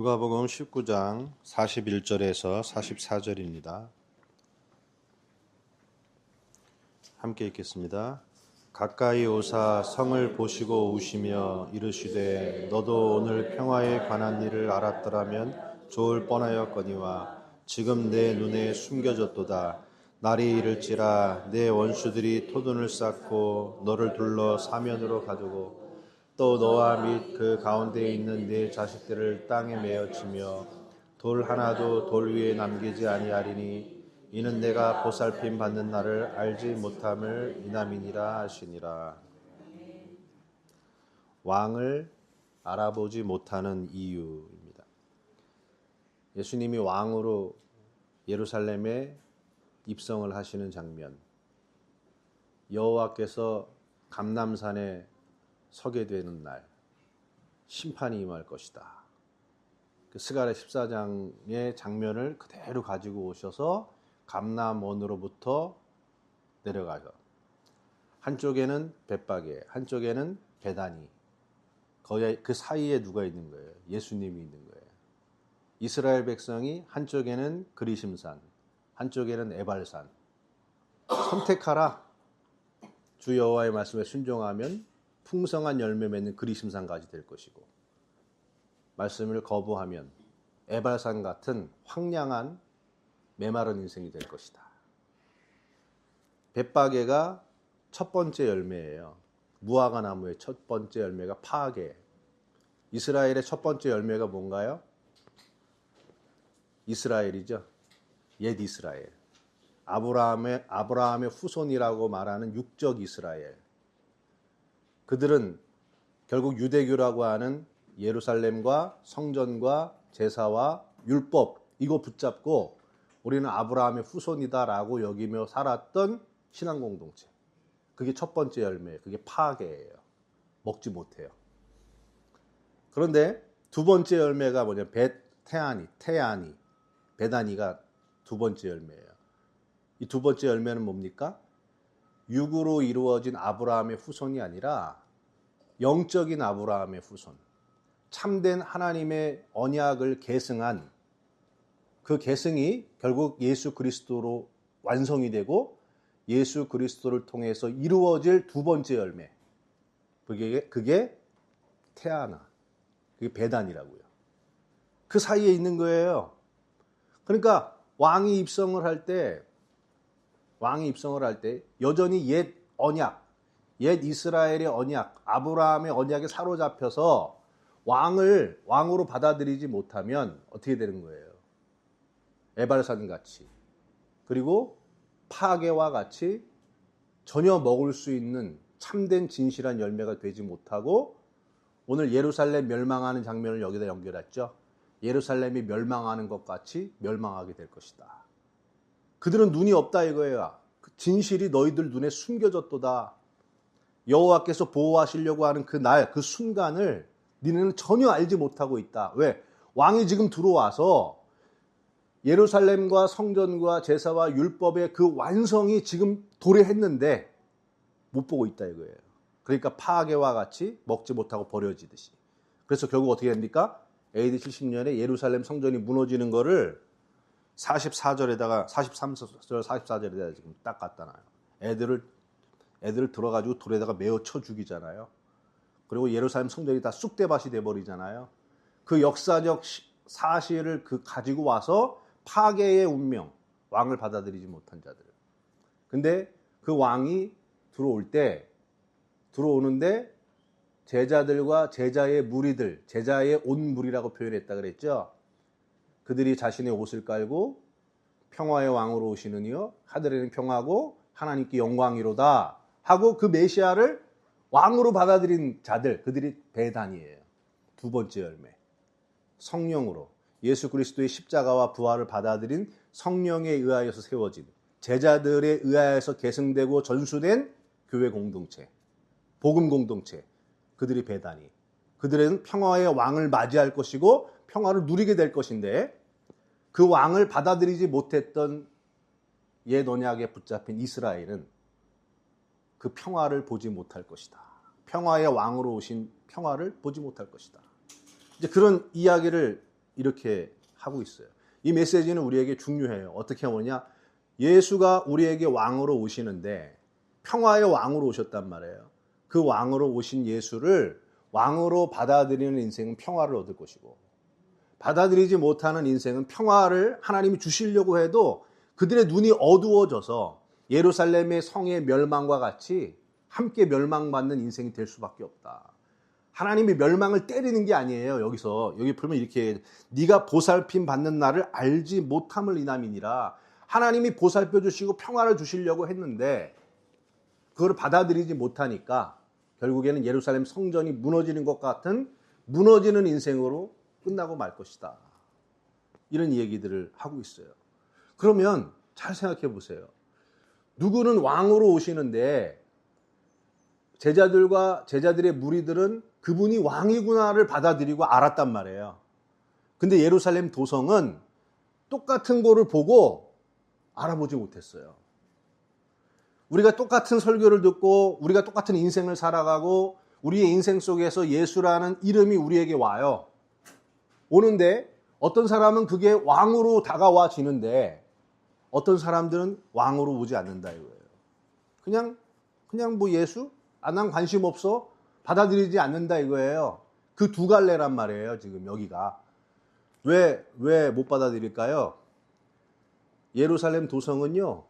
누가복음 19장 41절에서 44절입니다. 함께 읽겠습니다. 가까이 오사 성을 보시고 우시며 이르시되 너도 오늘 평화에 관한 일을 알았더라면 좋을 뻔하였거니와 지금 내 눈에 숨겨졌도다. 날이 이를지라 내 원수들이 토둔을 쌓고 너를 둘러 사면으로 가두고 또 너와 및 그 가운데에 있는 네 자식들을 땅에 메어치며 돌 하나도 돌 위에 남기지 아니하리니 이는 내가 보살핌 받는 날을 알지 못함을 이남이니라 하시니라. 왕을 알아보지 못하는 이유입니다. 예수님이 왕으로 예루살렘에 입성을 하시는 장면, 여호와께서 감람산에 서게 되는 날 심판이 임할 것이다. 그 스가랴 14장의 장면을 그대로 가지고 오셔서 감람원으로부터 내려가서 한쪽에는 벳바게, 한쪽에는 베다니, 거기 그 사이에 누가 있는 거예요? 예수님이 있는 거예요. 이스라엘 백성이 한쪽에는 그리심산, 한쪽에는 에발산. 선택하라. 주 여호와의 말씀에 순종하면 풍성한 열매 맺는 그리심산까지 될 것이고, 말씀을 거부하면 에발산 같은 황량한 메마른 인생이 될 것이다. 벳바게가 첫 번째 열매예요. 무화과 나무의 첫 번째 열매가 파게. 이스라엘의 첫 번째 열매가 뭔가요? 이스라엘이죠. 옛 이스라엘. 아브라함의 후손이라고 말하는 육적 이스라엘. 그들은 결국 유대교라고 하는 예루살렘과 성전과 제사와 율법 이거 붙잡고 우리는 아브라함의 후손이다라고 여기며 살았던 신앙 공동체. 그게 첫 번째 열매, 그게 파괴예요. 먹지 못해요. 그런데 두 번째 열매가 뭐냐? 태아니, 베다니가 두 번째 열매예요. 이 두 번째 열매는 뭡니까? 육으로 이루어진 아브라함의 후손이 아니라 영적인 아브라함의 후손, 참된 하나님의 언약을 계승한 그 계승이 결국 예수 그리스도로 완성이 되고 예수 그리스도를 통해서 이루어질 두 번째 열매, 그게 태아나, 그게 베단이라고요. 그 사이에 있는 거예요. 그러니까 왕이 입성을 할 때 여전히 옛 언약, 옛 이스라엘의 언약, 아브라함의 언약에 사로잡혀서 왕으로 받아들이지 못하면 어떻게 되는 거예요? 에발산 같이, 그리고 파괴와 같이 전혀 먹을 수 있는 참된 진실한 열매가 되지 못하고, 오늘 예루살렘 멸망하는 장면을 여기다 연결했죠. 예루살렘이 멸망하는 것 같이 멸망하게 될 것이다. 그들은 눈이 없다 이거예요. 진실이 너희들 눈에 숨겨졌도다. 여호와께서 보호하시려고 하는 그 날, 그 순간을 니네는 전혀 알지 못하고 있다. 왜? 왕이 지금 들어와서 예루살렘과 성전과 제사와 율법의 그 완성이 지금 도래했는데 못 보고 있다 이거예요. 그러니까 파괴와 같이 먹지 못하고 버려지듯이. 그래서 결국 어떻게 됩니까? AD 70년에 예루살렘 성전이 무너지는 거를 43절, 44절에다가 지금 딱 갖다 놔요. 애들을 들어가지고 돌에다가 메어 쳐 죽이잖아요. 그리고 예루살렘 성전이 다 쑥대밭이 돼버리잖아요. 그 역사적 사실을 가지고 와서 파괴의 운명, 왕을 받아들이지 못한 자들. 근데 그 왕이 들어오는데 제자들과 제자의 무리들, 제자의 온 무리라고 표현했다 그랬죠. 그들이 자신의 옷을 깔고 평화의 왕으로 오시는 이여 하늘에는 평화고 하나님께 영광이로다 하고 그 메시아를 왕으로 받아들인 자들, 그들이 베단이에요. 두 번째 열매. 성령으로 예수 그리스도의 십자가와 부활을 받아들인 성령에 의하여서 세워진, 제자들에 의하여서 계승되고 전수된 교회 공동체, 복음 공동체, 그들이 베단이. 그들은 평화의 왕을 맞이할 것이고 평화를 누리게 될 것인데, 그 왕을 받아들이지 못했던 옛 언약에 붙잡힌 이스라엘은 그 평화를 보지 못할 것이다. 평화의 왕으로 오신 평화를 보지 못할 것이다. 이제 그런 이야기를 이렇게 하고 있어요. 이 메시지는 우리에게 중요해요. 어떻게 하느냐? 예수가 우리에게 왕으로 오시는데 평화의 왕으로 오셨단 말이에요. 그 왕으로 오신 예수를 왕으로 받아들이는 인생은 평화를 얻을 것이고, 받아들이지 못하는 인생은 평화를 하나님이 주시려고 해도 그들의 눈이 어두워져서 예루살렘의 성의 멸망과 같이 함께 멸망받는 인생이 될 수밖에 없다. 하나님이 멸망을 때리는 게 아니에요. 여기 보면 이렇게 네가 보살핌 받는 날을 알지 못함을 인함이니라. 하나님이 보살펴 주시고 평화를 주시려고 했는데 그걸 받아들이지 못하니까 결국에는 예루살렘 성전이 무너지는 것 같은 무너지는 인생으로 끝나고 말 것이다. 이런 얘기들을 하고 있어요. 그러면 잘 생각해 보세요. 누구는 왕으로 오시는데 제자들의 무리들은 그분이 왕이구나를 받아들이고 알았단 말이에요. 근데 예루살렘 도성은 똑같은 거를 보고 알아보지 못했어요. 우리가 똑같은 설교를 듣고 우리가 똑같은 인생을 살아가고 우리의 인생 속에서 예수라는 이름이 우리에게 와요. 오는데 어떤 사람은 그게 왕으로 다가와지는데 어떤 사람들은 왕으로 오지 않는다 이거예요. 그냥 뭐 예수? 난 관심 없어. 받아들이지 않는다 이거예요. 그 두 갈래란 말이에요. 지금 여기가. 왜 못 받아들일까요? 예루살렘 도성은요.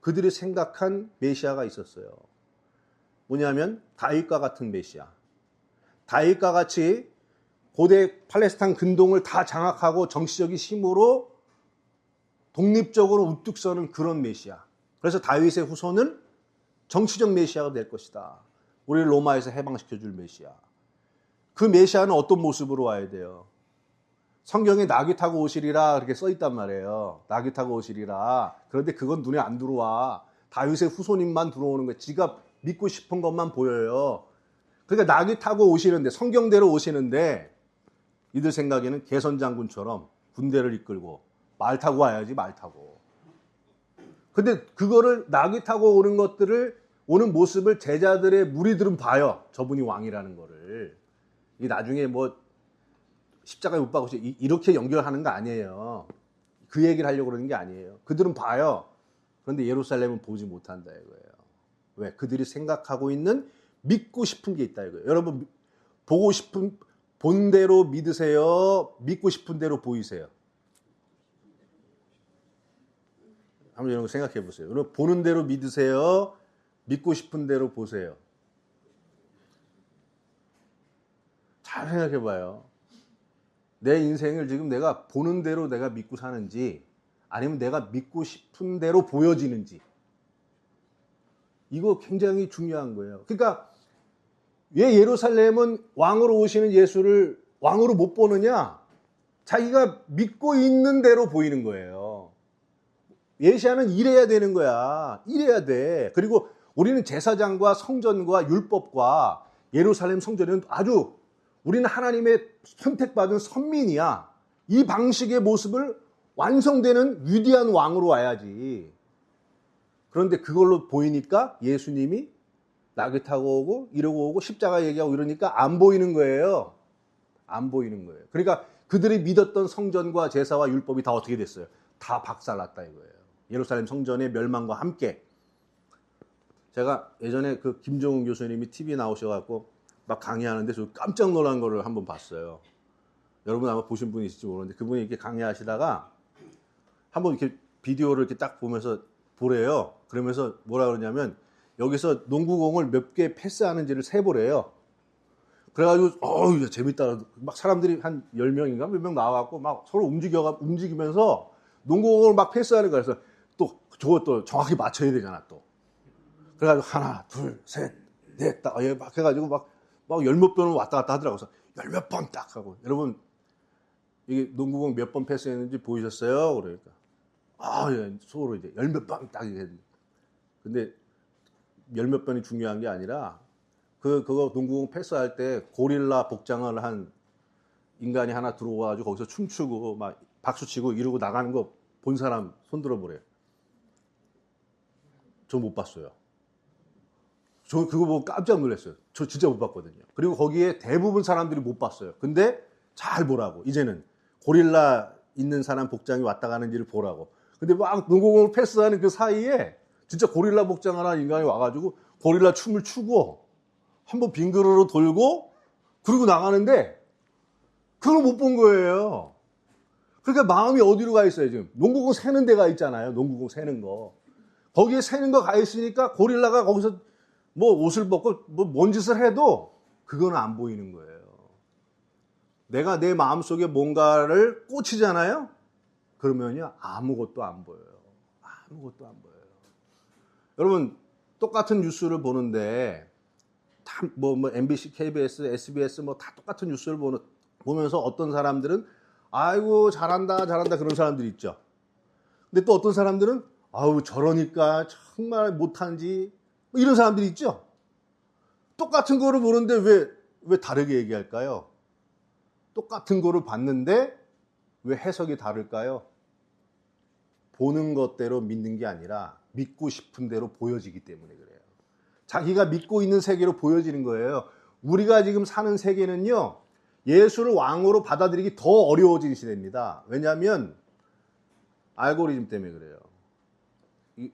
그들이 생각한 메시아가 있었어요. 뭐냐면 다윗과 같은 메시아. 다윗과 같이 고대 팔레스타인 근동을 다 장악하고 정치적인 힘으로 독립적으로 우뚝 서는 그런 메시아. 그래서 다윗의 후손은 정치적 메시아가 될 것이다. 우리를 로마에서 해방시켜줄 메시아. 그 메시아는 어떤 모습으로 와야 돼요? 성경에 나귀 타고 오시리라 그렇게 써있단 말이에요. 나귀 타고 오시리라. 그런데 그건 눈에 안 들어와. 다윗의 후손님만 들어오는 거예요. 지가 믿고 싶은 것만 보여요. 그러니까 나귀 타고 오시는데, 성경대로 오시는데 이들 생각에는 개선장군처럼 군대를 이끌고 말 타고 와야지, 말 타고. 근데 그거를 나귀 타고 오는 모습을 제자들의 무리들은 봐요. 저분이 왕이라는 거를. 이 나중에 뭐 십자가에 못 박으시 이렇게 연결하는 거 아니에요. 그 얘기를 하려고 그러는 게 아니에요. 그들은 봐요. 그런데 예루살렘은 보지 못한다 이거예요. 왜? 그들이 생각하고 있는 믿고 싶은 게 있다 이거예요. 여러분 보고 싶은 본 대로 믿으세요. 믿고 싶은 대로 보이세요. 한번 이런 거 생각해 보세요. 여러분 보는 대로 믿으세요. 믿고 싶은 대로 보세요. 잘 생각해 봐요. 내 인생을 지금 내가 보는 대로 내가 믿고 사는지 아니면 내가 믿고 싶은 대로 보여지는지 이거 굉장히 중요한 거예요. 그러니까 왜 예루살렘은 왕으로 오시는 예수를 왕으로 못 보느냐? 자기가 믿고 있는 대로 보이는 거예요. 예시아는 이래야 되는 거야. 이래야 돼. 그리고 우리는 제사장과 성전과 율법과 예루살렘 성전은 아주 우리는 하나님의 선택받은 선민이야. 이 방식의 모습을 완성되는 위대한 왕으로 와야지. 그런데 그걸로 보이니까 예수님이 나귀 타고 오고 이러고 오고 십자가 얘기하고 이러니까 안 보이는 거예요. 안 보이는 거예요. 그러니까 그들이 믿었던 성전과 제사와 율법이 다 어떻게 됐어요? 다 박살났다 이거예요. 예루살렘 성전의 멸망과 함께. 제가 예전에 그 김종훈 교수님이 TV에 나오셔갖고 막 강의하는데 저 깜짝 놀란 거를 한번 봤어요. 여러분 아마 보신 분이 있을지 모르는데 그분이 이렇게 강의하시다가 한번 이렇게 비디오를 이렇게 딱 보면서 보래요. 그러면서 뭐라 그러냐면 여기서 농구공을 몇 개 패스하는지를 세보래요. 그래가지고 재밌다. 막 사람들이 한 10명인가 몇 명 나와갖고 막 서로 움직이면서 농구공을 막 패스하는 거야. 그래서 또 저것도 정확히 맞춰야 되잖아 또. 그래가지고 하나, 둘, 셋, 넷, 딱 해가지고 막 열 몇 번을 왔다 갔다 하더라고요. 그래서 열 몇 번 딱 하고. 여러분, 이게 농구공 몇 번 패스했는지 보이셨어요? 그러니까. 예, 서로 이제 열 몇 번 딱 이게. 근데 열 몇 번이 중요한 게 아니라 그거 농구공 패스할 때 고릴라 복장을 한 인간이 하나 들어와가지고 거기서 춤추고 막 박수치고 이러고 나가는 거 본 사람 손 들어보래요. 저 못 봤어요. 저 그거 보고 깜짝 놀랐어요. 저 진짜 못 봤거든요. 그리고 거기에 대부분 사람들이 못 봤어요. 근데 잘 보라고. 이제는 고릴라 있는 사람 복장이 왔다 가는지를 보라고. 근데 막 농구공을 패스하는 그 사이에 진짜 고릴라 복장하는 인간이 와가지고 고릴라 춤을 추고 한번 빙그르르 돌고 그러고 나가는데 그걸 못 본 거예요. 그러니까 마음이 어디로 가 있어요, 지금? 농구공 세는 데가 있잖아요. 농구공 세는 거. 거기에 세는 거 가 있으니까 고릴라가 거기서 뭐 옷을 벗고 뭐 뭔 짓을 해도 그건 안 보이는 거예요. 내가 내 마음속에 뭔가를 꽂히잖아요. 그러면요, 아무것도 안 보여요. 아무것도 안 보여요. 여러분, 똑같은 뉴스를 보는데 다 뭐 MBC, KBS, SBS 뭐 다 똑같은 뉴스를 보면서 어떤 사람들은 아이고 잘한다 그런 사람들이 있죠. 근데 또 어떤 사람들은 아우 저러니까 정말 못하는지 뭐 이런 사람들이 있죠. 똑같은 거를 보는데 왜 다르게 얘기할까요? 똑같은 거를 봤는데 왜 해석이 다를까요? 보는 것대로 믿는 게 아니라 믿고 싶은 대로 보여지기 때문에 그래요. 자기가 믿고 있는 세계로 보여지는 거예요. 우리가 지금 사는 세계는요, 예수를 왕으로 받아들이기 더 어려워진 시대입니다. 왜냐하면 알고리즘 때문에 그래요.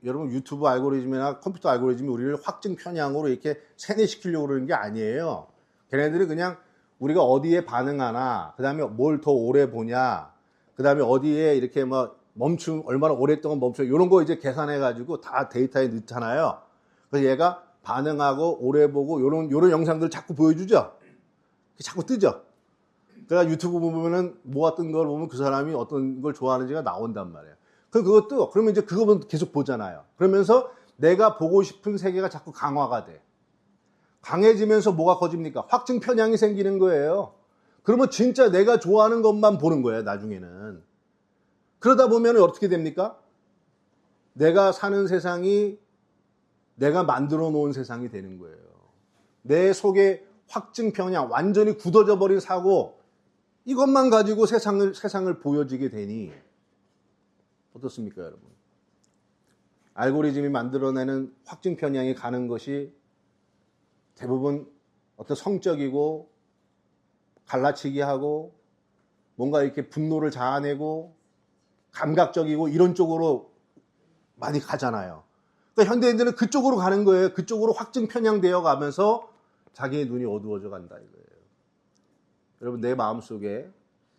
여러분 유튜브 알고리즘이나 컴퓨터 알고리즘이 우리를 확증 편향으로 이렇게 세뇌시키려고 그러는 게 아니에요. 걔네들이 그냥 우리가 어디에 반응하나, 그 다음에 뭘 더 오래 보냐, 그 다음에 어디에 이렇게 뭐 얼마나 오랫동안 이런 거 이제 계산해가지고 다 데이터에 넣잖아요. 그래서 얘가 반응하고 오래 보고 요런 영상들 자꾸 보여주죠. 자꾸 뜨죠. 그러니까 유튜브 보면은 뭐가 뜬 걸 보면 그 사람이 어떤 걸 좋아하는지가 나온단 말이에요. 그러면 이제 그거 계속 보잖아요. 그러면서 내가 보고 싶은 세계가 자꾸 강화가 돼. 강해지면서 뭐가 커집니까? 확증 편향이 생기는 거예요. 그러면 진짜 내가 좋아하는 것만 보는 거예요, 나중에는. 그러다 보면 어떻게 됩니까? 내가 사는 세상이 내가 만들어 놓은 세상이 되는 거예요. 내 속에 확증 편향, 완전히 굳어져 버린 사고, 이것만 가지고 세상을 보여지게 되니 어떻습니까, 여러분? 알고리즘이 만들어내는 확증 편향이 가는 것이 대부분 어떤 성적이고 갈라치기 하고 뭔가 이렇게 분노를 자아내고 감각적이고 이런 쪽으로 많이 가잖아요. 그러니까 현대인들은 그쪽으로 가는 거예요. 그쪽으로 확증 편향되어 가면서 자기의 눈이 어두워져 간다 이거예요. 여러분, 내 마음속에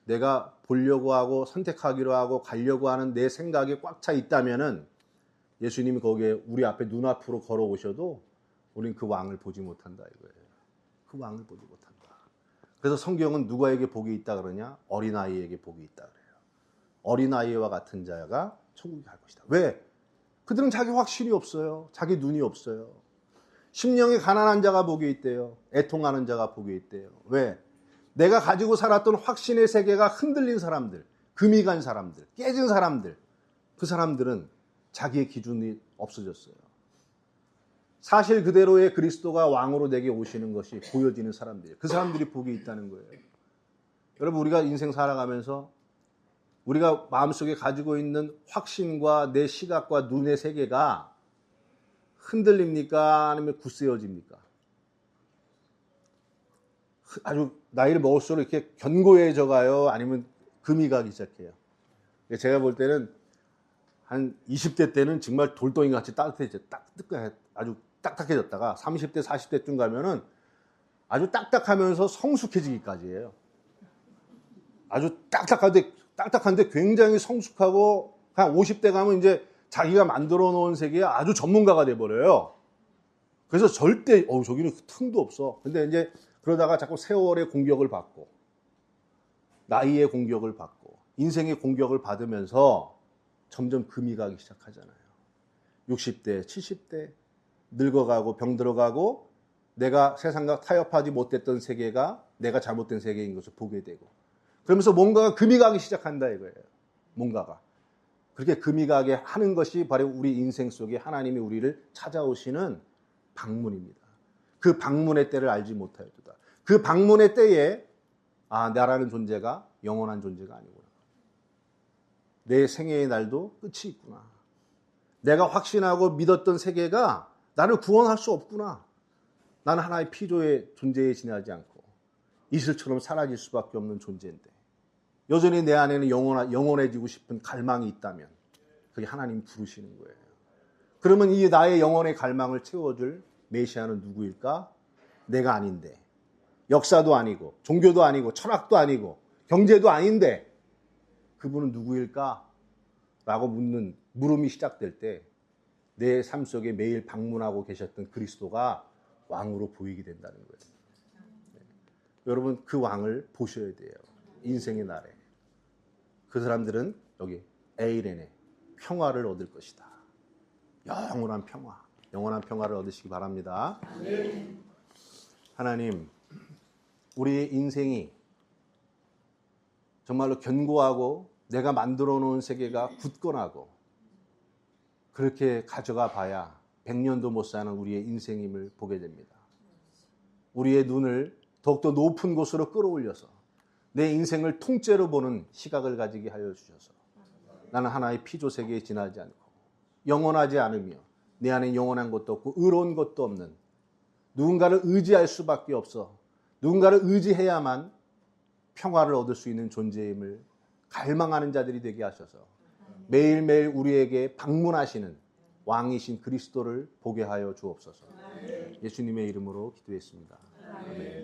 내가 보려고 하고 선택하기로 하고 가려고 하는 내 생각이 꽉 차 있다면은 예수님이 거기에 우리 앞에 눈앞으로 걸어오셔도 우린 그 왕을 보지 못한다 이거예요. 그 왕을 보지 못한다. 그래서 성경은 누구에게 복이 있다 그러냐? 어린아이에게 복이 있다 그래요. 어린아이와 같은 자가 천국에 갈 것이다. 왜? 그들은 자기 확신이 없어요. 자기 눈이 없어요. 심령이 가난한 자가 복이 있대요. 애통하는 자가 복이 있대요. 왜? 내가 가지고 살았던 확신의 세계가 흔들린 사람들, 금이 간 사람들, 깨진 사람들, 그 사람들은 자기의 기준이 없어졌어요. 사실 그대로의 그리스도가 왕으로 내게 오시는 것이 보여지는 사람들이에요. 그 사람들이 복이 있다는 거예요. 여러분, 우리가 인생 살아가면서 우리가 마음속에 가지고 있는 확신과 내 시각과 눈의 세계가 흔들립니까? 아니면 굳세어집니까? 아주 나이를 먹을수록 이렇게 견고해져 가요? 아니면 금이 가기 시작해요? 제가 볼 때는 한 20대 때는 정말 돌덩이 같이 아주 딱딱해졌다가 30대, 40대쯤 가면은 아주 딱딱하면서 성숙해지기까지 해요. 아주 딱딱한데 굉장히 성숙하고 한 50대 가면 이제 자기가 만들어 놓은 세계에 아주 전문가가 돼버려요. 그래서 절대 저기는 틈도 없어. 근데 이제 그러다가 자꾸 세월의 공격을 받고 나이의 공격을 받고 인생의 공격을 받으면서 점점 금이 가기 시작하잖아요. 60대, 70대 늙어가고 병들어가고 내가 세상과 타협하지 못했던 세계가 내가 잘못된 세계인 것을 보게 되고 그러면서 뭔가가 금이 가기 시작한다 이거예요. 뭔가가. 그렇게 금이 가게 하는 것이 바로 우리 인생 속에 하나님이 우리를 찾아오시는 방문입니다. 그 방문의 때를 알지 못하였도다. 그 방문의 때에 나라는 존재가 영원한 존재가 아니구나. 내 생애의 날도 끝이 있구나. 내가 확신하고 믿었던 세계가 나를 구원할 수 없구나. 나는 하나의 피조의 존재에 지나지 않고 이슬처럼 사라질 수밖에 없는 존재인데 여전히 내 안에는 영원해지고 싶은 갈망이 있다면 그게 하나님 부르시는 거예요. 그러면 이 나의 영혼의 갈망을 채워줄 메시아는 누구일까? 내가 아닌데, 역사도 아니고 종교도 아니고 철학도 아니고 경제도 아닌데 그분은 누구일까? 라고 묻는 물음이 시작될 때 내 삶 속에 매일 방문하고 계셨던 그리스도가 왕으로 보이게 된다는 거예요. 네. 여러분 그 왕을 보셔야 돼요. 인생의 날에. 그 사람들은 여기 에이렌의 평화를 얻을 것이다. 영원한 평화. 영원한 평화를 얻으시기 바랍니다. 하나님, 우리의 인생이 정말로 견고하고 내가 만들어 놓은 세계가 굳건하고 그렇게 가져가 봐야 100년도 못 사는 우리의 인생임을 보게 됩니다. 우리의 눈을 더욱더 높은 곳으로 끌어올려서 내 인생을 통째로 보는 시각을 가지게 하여 주셔서 나는 하나의 피조 세계에 지나지 않고 영원하지 않으며 내 안에 영원한 것도 없고 의로운 것도 없는 누군가를 의지할 수밖에 없어 누군가를 의지해야만 평화를 얻을 수 있는 존재임을 갈망하는 자들이 되게 하셔서 매일매일 우리에게 방문하시는 왕이신 그리스도를 보게 하여 주옵소서. 예수님의 이름으로 기도했습니다. 아멘.